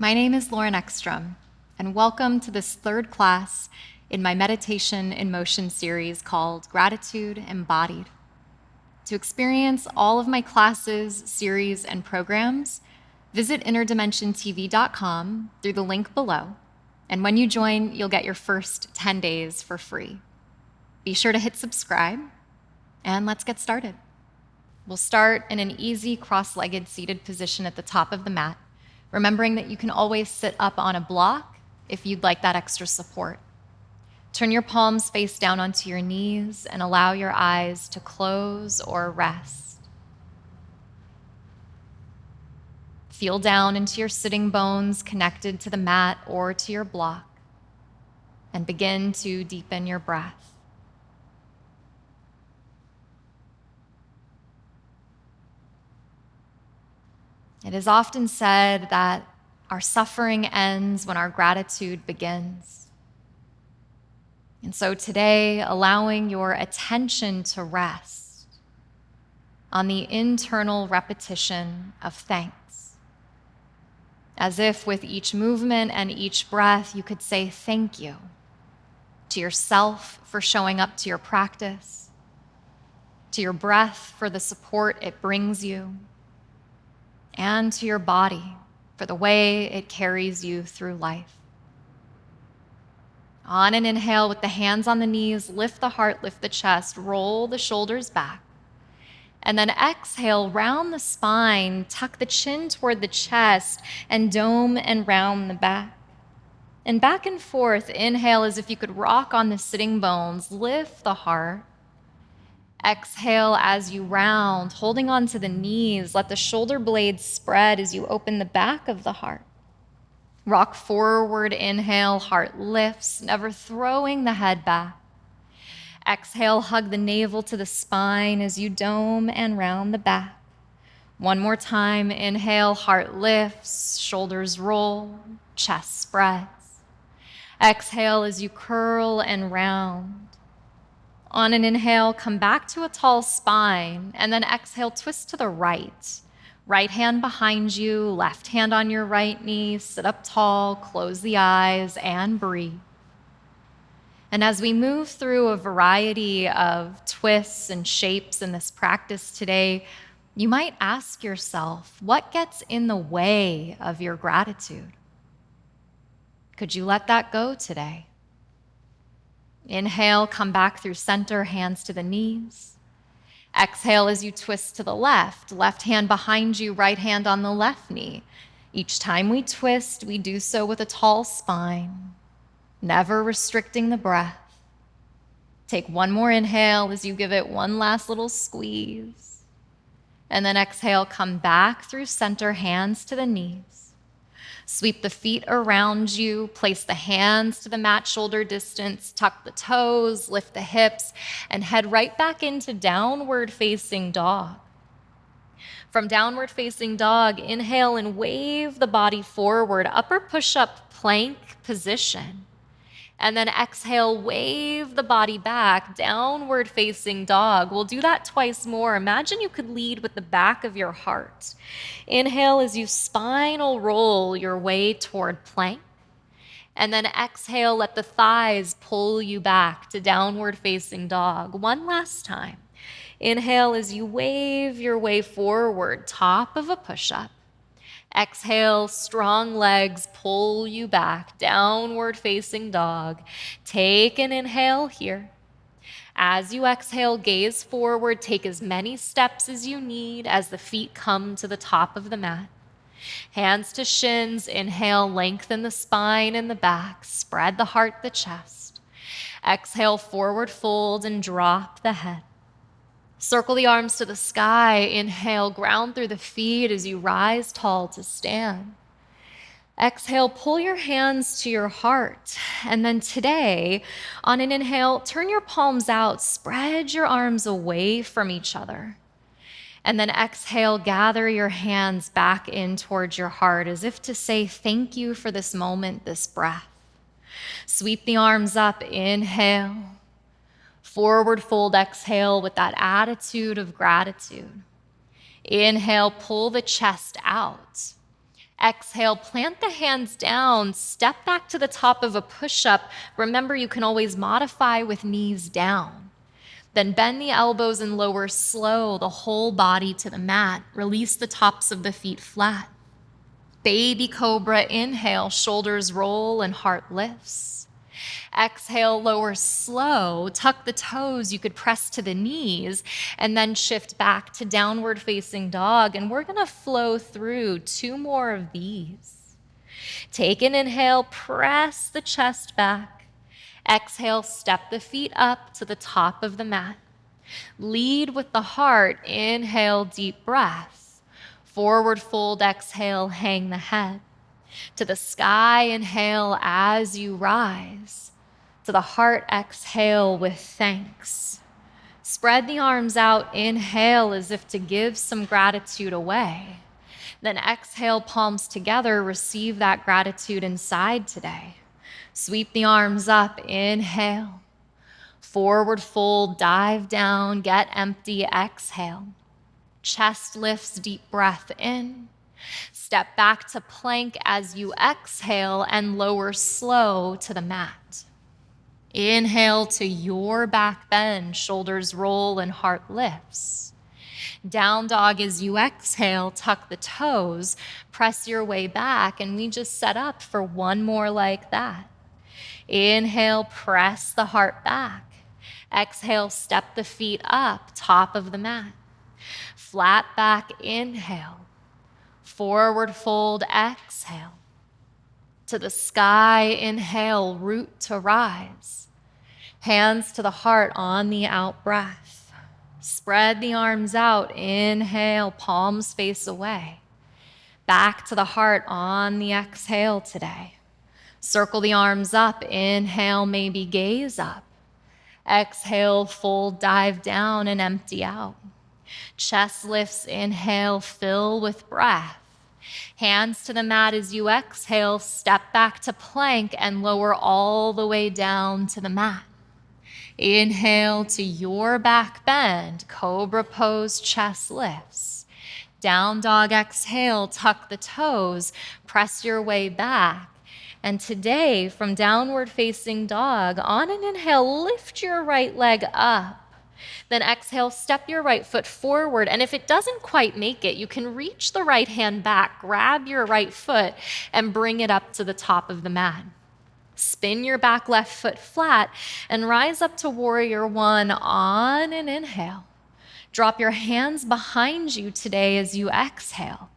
My name is Lauren Eckstrom, and welcome to this third class in my Meditation in Motion series called Gratitude Embodied. To experience all of my classes, series, and programs, visit interdimensiontv.com through the link below, and when you join, you'll get your first 10 days for free. Be sure to hit subscribe, and let's get started. We'll start in an easy cross-legged seated position at the top of the mat, remembering that you can always sit up on a block if you'd like that extra support. Turn your palms face down onto your knees and allow your eyes to close or rest. Feel down into your sitting bones connected to the mat or to your block, and begin to deepen your breath. It is often said that our suffering ends when our gratitude begins. And so today, allowing your attention to rest on the internal repetition of thanks, as if with each movement and each breath, you could say thank you to yourself for showing up to your practice, to your breath for the support it brings you, and to your body for the way it carries you through life. On an inhale, with the hands on the knees, lift the heart, lift the chest, roll the shoulders back. And then exhale, round the spine, tuck the chin toward the chest, and dome and round the back. And back and forth, inhale as if you could rock on the sitting bones, lift the heart. Exhale as you round, holding on to the knees. Let the shoulder blades spread as you open the back of the heart. Rock forward, inhale, heart lifts, never throwing the head back. Exhale, hug the navel to the spine as you dome and round the back. One more time, inhale, heart lifts, shoulders roll, chest spreads. Exhale as you curl and round. On an inhale, come back to a tall spine, and then exhale, twist to the right. Right hand behind you, left hand on your right knee, sit up tall, close the eyes, and breathe. And as we move through a variety of twists and shapes in this practice today, you might ask yourself, what gets in the way of your gratitude? Could you let that go today? Inhale, come back through center, hands to the knees. Exhale as you twist to the left hand behind you, right hand on the left knee. Each time we twist, we do so with a tall spine, never restricting the breath. Take one more inhale as you give it one last little squeeze. And then exhale, come back through center, hands to the knees. Sweep the feet around you, place the hands to the mat shoulder distance, tuck the toes, lift the hips, and head right back into downward facing dog. From downward facing dog, inhale and wave the body forward, upper push-up plank position. And then exhale, wave the body back, downward facing dog. We'll do that twice more. Imagine you could lead with the back of your heart. Inhale as you spinal roll your way toward plank. And then exhale, let the thighs pull you back to downward facing dog. One last time. Inhale as you wave your way forward, top of a push-up. Exhale, strong legs pull you back, downward facing dog. Take an inhale here. As you exhale, gaze forward, take as many steps as you need as the feet come to the top of the mat. Hands to shins, inhale, lengthen the spine and the back, spread the heart, the chest. Exhale, forward fold and drop the head. Circle the arms to the sky. Inhale, ground through the feet as you rise tall to stand. Exhale, pull your hands to your heart. And then today, on an inhale, turn your palms out, spread your arms away from each other. And then exhale, gather your hands back in towards your heart as if to say thank you for this moment, this breath. Sweep the arms up, inhale. Forward fold, exhale with that attitude of gratitude. Inhale, pull the chest out. Exhale, plant the hands down, step back to the top of a push-up. Remember, you can always modify with knees down. Then bend the elbows and lower slow, the whole body to the mat. Release the tops of the feet flat. Baby cobra, inhale, shoulders roll and heart lifts. Exhale, lower slow, tuck the toes, you could press to the knees, and then shift back to downward facing dog. And we're gonna flow through 2 more of these. Take an inhale, press the chest back. Exhale, step the feet up to the top of the mat. Lead with the heart, inhale, deep breath. Forward fold, exhale, hang the head. To the sky, inhale as you rise. To the heart, exhale with thanks. Spread the arms out, inhale as if to give some gratitude away. Then exhale, palms together, receive that gratitude inside today. Sweep the arms up, inhale. Forward fold, dive down, get empty, exhale. Chest lifts, deep breath in. Step back to plank as you exhale and lower slow to the mat. Inhale to your back bend, shoulders roll and heart lifts. Down dog as you exhale, tuck the toes, press your way back, and we just set up for 1 more like that. Inhale, press the heart back. Exhale, step the feet up, top of the mat. Flat back, inhale. Forward fold, exhale. To the sky, inhale, root to rise. Hands to the heart on the out breath. Spread the arms out, inhale, palms face away. Back to the heart on the exhale today. Circle the arms up, inhale, maybe gaze up. Exhale, fold, dive down and empty out. Chest lifts, inhale, fill with breath. Hands to the mat as you exhale, step back to plank and lower all the way down to the mat. Inhale to your back bend, cobra pose, chest lifts. Down dog, exhale, tuck the toes, press your way back. And today, from downward facing dog, on an inhale, lift your right leg up. Then exhale, step your right foot forward. And if it doesn't quite make it, you can reach the right hand back, grab your right foot, and bring it up to the top of the mat. Spin your back left foot flat and rise up to warrior 1 on an inhale. Drop your hands behind you today as you exhale.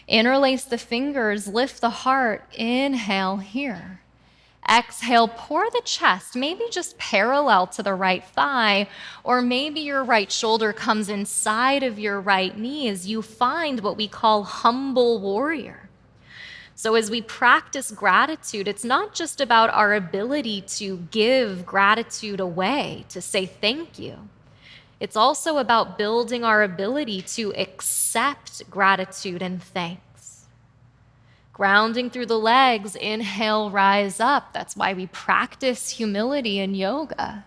Interlace the fingers, lift the heart, inhale here. Exhale, pour the chest, maybe just parallel to the right thigh, or maybe your right shoulder comes inside of your right knee as you find what we call humble warrior. So as we practice gratitude, it's not just about our ability to give gratitude away, to say thank you. It's also about building our ability to accept gratitude and thanks. Grounding through the legs, inhale, rise up. That's why we practice humility in yoga.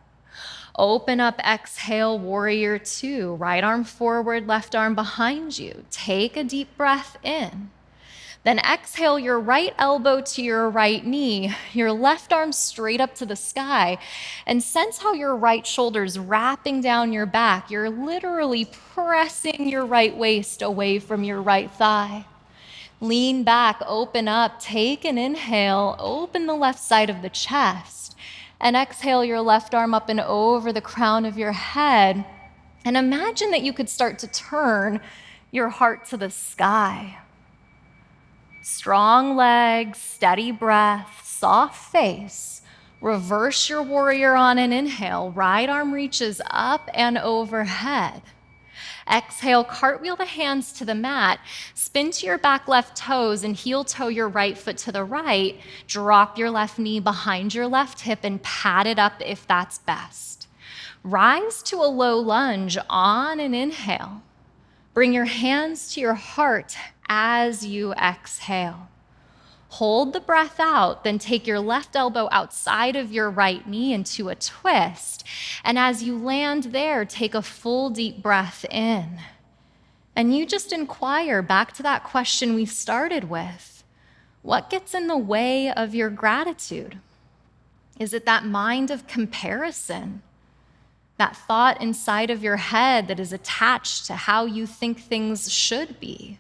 Open up, exhale, warrior 2. Right arm forward, left arm behind you. Take a deep breath in. Then exhale your right elbow to your right knee, your left arm straight up to the sky, and sense how your right shoulder's wrapping down your back. You're literally pressing your right waist away from your right thigh. Lean back, open up, take an inhale, open the left side of the chest, and exhale your left arm up and over the crown of your head. And imagine that you could start to turn your heart to the sky. Strong legs, steady breath, soft face. Reverse your warrior on an inhale. Right arm reaches up and overhead. Exhale, cartwheel the hands to the mat. Spin to your back left toes and heel toe your right foot to the right. Drop your left knee behind your left hip and pat it up if that's best. Rise to a low lunge on an inhale. Bring your hands to your heart as you exhale. Hold the breath out, then take your left elbow outside of your right knee into a twist. And as you land there, take a full deep breath in. And you just inquire back to that question we started with. What gets in the way of your gratitude? Is it that mind of comparison? That thought inside of your head that is attached to how you think things should be?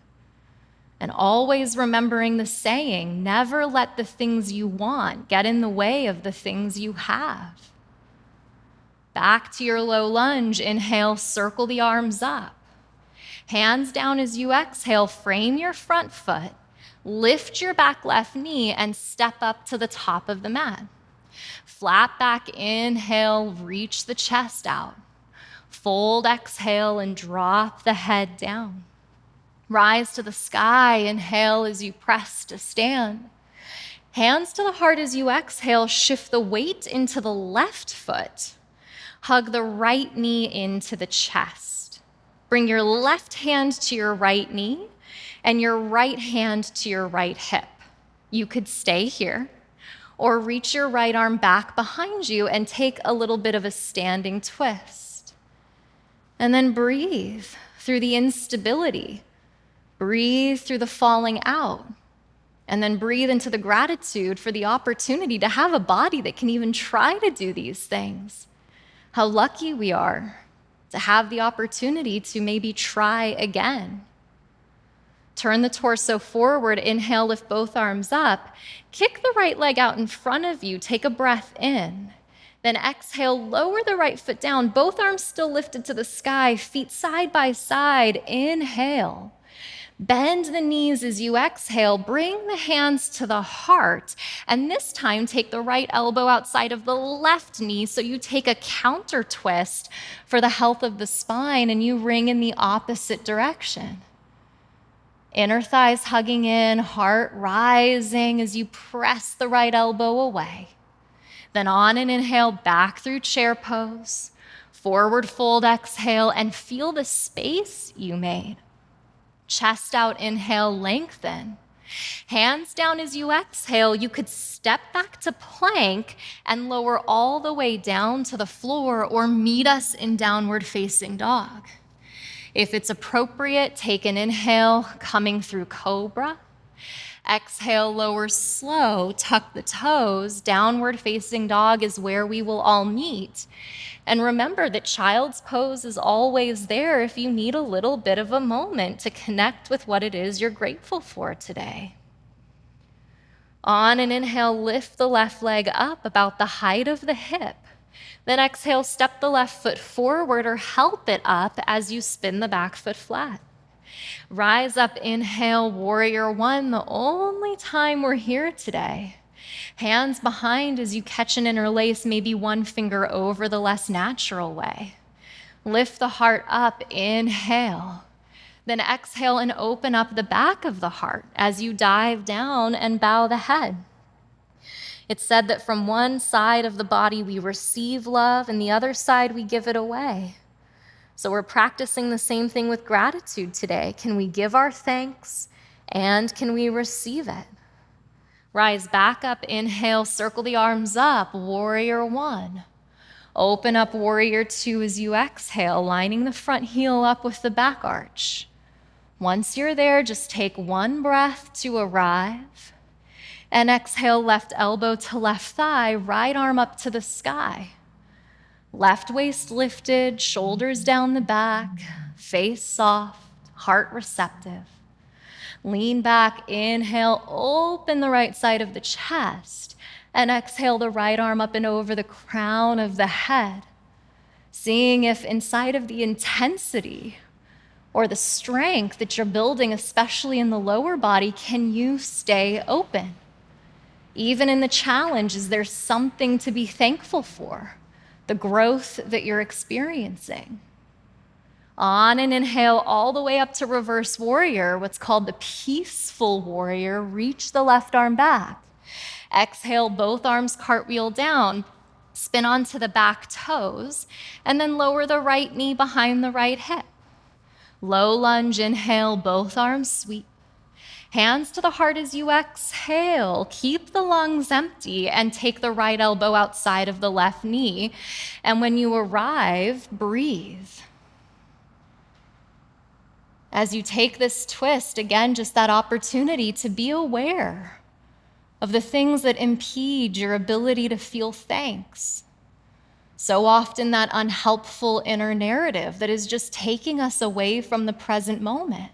And always remembering the saying, never let the things you want get in the way of the things you have. Back to your low lunge. Inhale, circle the arms up. Hands down as you exhale, frame your front foot, lift your back left knee, and step up to the top of the mat. Flat back, inhale, reach the chest out. Fold, exhale, and drop the head down. Rise to the sky, inhale as you press to stand. Hands to the heart as you exhale, shift the weight into the left foot. Hug the right knee into the chest. Bring your left hand to your right knee and your right hand to your right hip. You could stay here or reach your right arm back behind you and take a little bit of a standing twist. And then breathe through the instability. Breathe through the falling out. And then breathe into the gratitude for the opportunity to have a body that can even try to do these things. How lucky we are to have the opportunity to maybe try again. Turn the torso forward, inhale, lift both arms up. Kick the right leg out in front of you, take a breath in. Then exhale, lower the right foot down, both arms still lifted to the sky, feet side by side, inhale. Bend the knees as you exhale, bring the hands to the heart, and this time take the right elbow outside of the left knee so you take a counter twist for the health of the spine and you ring in the opposite direction. Inner thighs hugging in, heart rising as you press the right elbow away. Then on an inhale, back through chair pose, forward fold, exhale, and feel the space you made. Chest out, inhale, lengthen. Hands down as you exhale, you could step back to plank and lower all the way down to the floor or meet us in downward facing dog. If it's appropriate, take an inhale, coming through cobra. Exhale, lower slow, tuck the toes. Downward facing dog is where we will all meet. And remember that child's pose is always there if you need a little bit of a moment to connect with what it is you're grateful for today. On an inhale, lift the left leg up about the height of the hip. Then exhale, step the left foot forward or help it up as you spin the back foot flat. Rise up, inhale, warrior one, the only time we're here today. Hands behind as you catch and interlace, maybe one finger over the less natural way. Lift the heart up, inhale. Then exhale and open up the back of the heart as you dive down and bow the head. It's said that from one side of the body we receive love and the other side we give it away. So we're practicing the same thing with gratitude today. Can we give our thanks and can we receive it? Rise back up, inhale, circle the arms up, warrior one. Open up, warrior two as you exhale, lining the front heel up with the back arch. Once you're there, just take one breath to arrive. And exhale, left elbow to left thigh, right arm up to the sky. Left waist lifted, shoulders down the back, face soft, heart receptive. Lean back, inhale, open the right side of the chest, and exhale the right arm up and over the crown of the head. Seeing if inside of the intensity or the strength that you're building, especially in the lower body, can you stay open? Even in the challenge, is there something to be thankful for? The growth that you're experiencing. On an inhale, all the way up to reverse warrior, what's called the peaceful warrior. Reach the left arm back. Exhale, both arms cartwheel down. Spin onto the back toes, and then lower the right knee behind the right hip. Low lunge, inhale, both arms sweep. Hands to the heart as you exhale. Keep the lungs empty and take the right elbow outside of the left knee. And when you arrive, breathe. As you take this twist, again, just that opportunity to be aware of the things that impede your ability to feel thanks. So often that unhelpful inner narrative that is just taking us away from the present moment.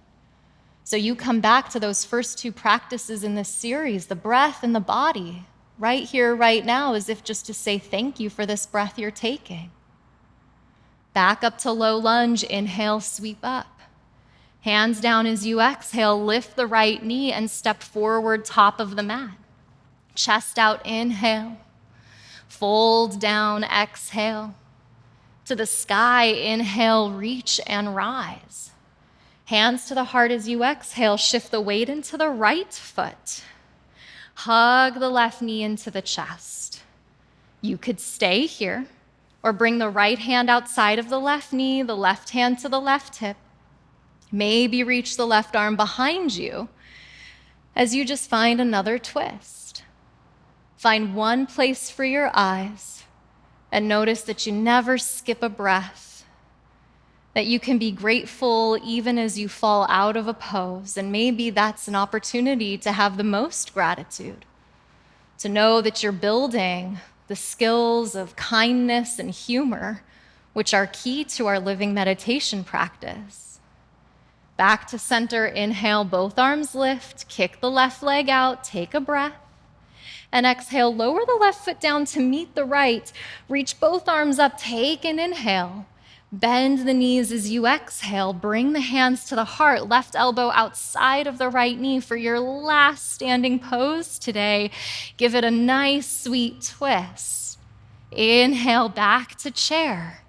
So you come back to those first two practices in this series, the breath and the body, right here, right now, as if just to say thank you for this breath you're taking. Back up to low lunge, inhale, sweep up. Hands down as you exhale, lift the right knee and step forward, top of the mat. Chest out, inhale. Fold down, exhale. To the sky, inhale, reach and rise. Hands to the heart as you exhale, shift the weight into the right foot. Hug the left knee into the chest. You could stay here or bring the right hand outside of the left knee, the left hand to the left hip. Maybe reach the left arm behind you as you just find another twist. Find one place for your eyes and notice that you never skip a breath, that you can be grateful even as you fall out of a pose. And maybe that's an opportunity to have the most gratitude, to know that you're building the skills of kindness and humor, which are key to our living meditation practice. Back to center, inhale, both arms lift, kick the left leg out, take a breath. And exhale, lower the left foot down to meet the right. Reach both arms up, take an inhale. Bend the knees as you exhale. Bring the hands to the heart, left elbow outside of the right knee for your last standing pose today. Give it a nice, sweet twist. Inhale, back to chair.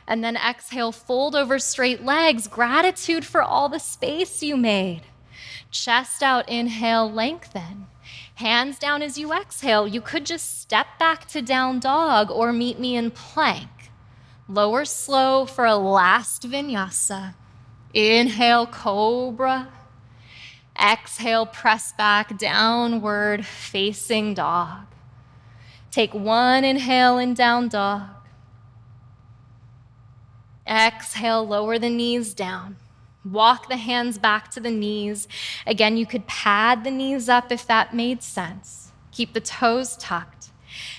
And then exhale, fold over straight legs. Gratitude for all the space you made. Chest out, inhale, lengthen. Hands down as you exhale. You could just step back to down dog or meet me in plank. Lower slow for a last vinyasa. Inhale, cobra. Exhale, press back, downward facing dog. Take one inhale in down dog. Exhale, lower the knees down. Walk the hands back to the knees. Again, you could pad the knees up if that made sense. Keep the toes tucked.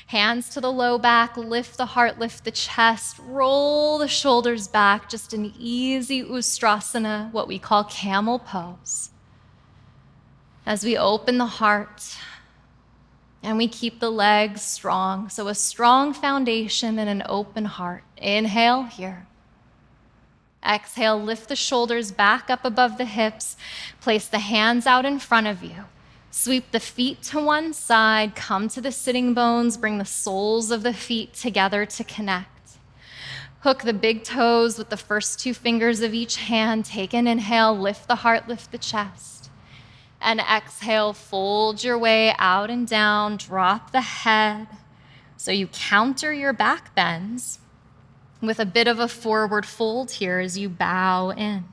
Hands to the low back, lift the heart, lift the chest, roll the shoulders back, just an easy Ustrasana, what we call camel pose. As we open the heart and we keep the legs strong, so a strong foundation and an open heart. Inhale here. Exhale, lift the shoulders back up above the hips, place the hands out in front of you. Sweep the feet to one side, come to the sitting bones, bring the soles of the feet together to connect. Hook the big toes with the first two fingers of each hand. Take an inhale, lift the heart, lift the chest. And exhale, fold your way out and down, drop the head. So you counter your back bends with a bit of a forward fold here as you bow in.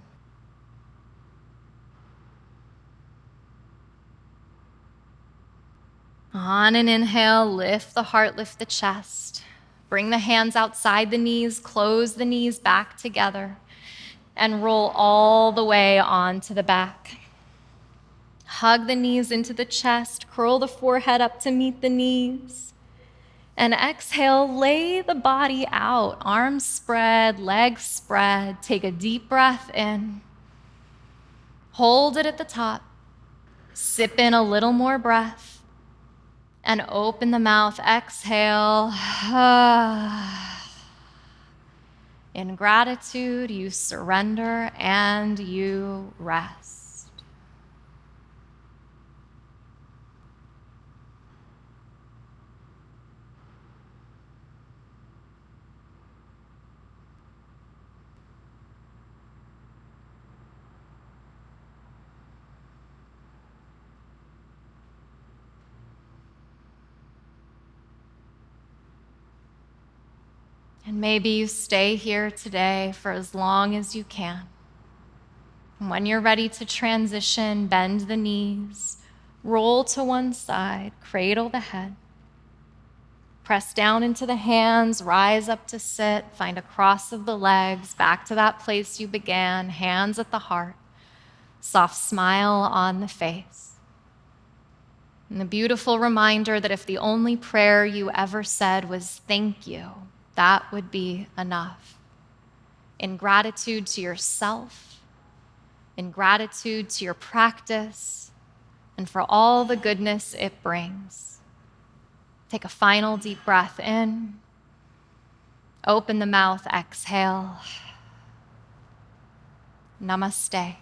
On an inhale, lift the heart, lift the chest. Bring the hands outside the knees, close the knees back together, and roll all the way onto the back. Hug the knees into the chest, curl the forehead up to meet the knees. And exhale, lay the body out, arms spread, legs spread. Take a deep breath in. Hold it at the top. Sip in a little more breath. And open the mouth, exhale. In gratitude, you surrender and you rest. And maybe you stay here today for as long as you can. And when you're ready to transition, bend the knees, roll to one side, cradle the head. Press down into the hands, rise up to sit, find a cross of the legs, back to that place you began, hands at the heart, soft smile on the face. And the beautiful reminder that if the only prayer you ever said was thank you, that would be enough. In gratitude to yourself, in gratitude to your practice, and for all the goodness it brings. Take a final deep breath in. Open the mouth, exhale. Namaste.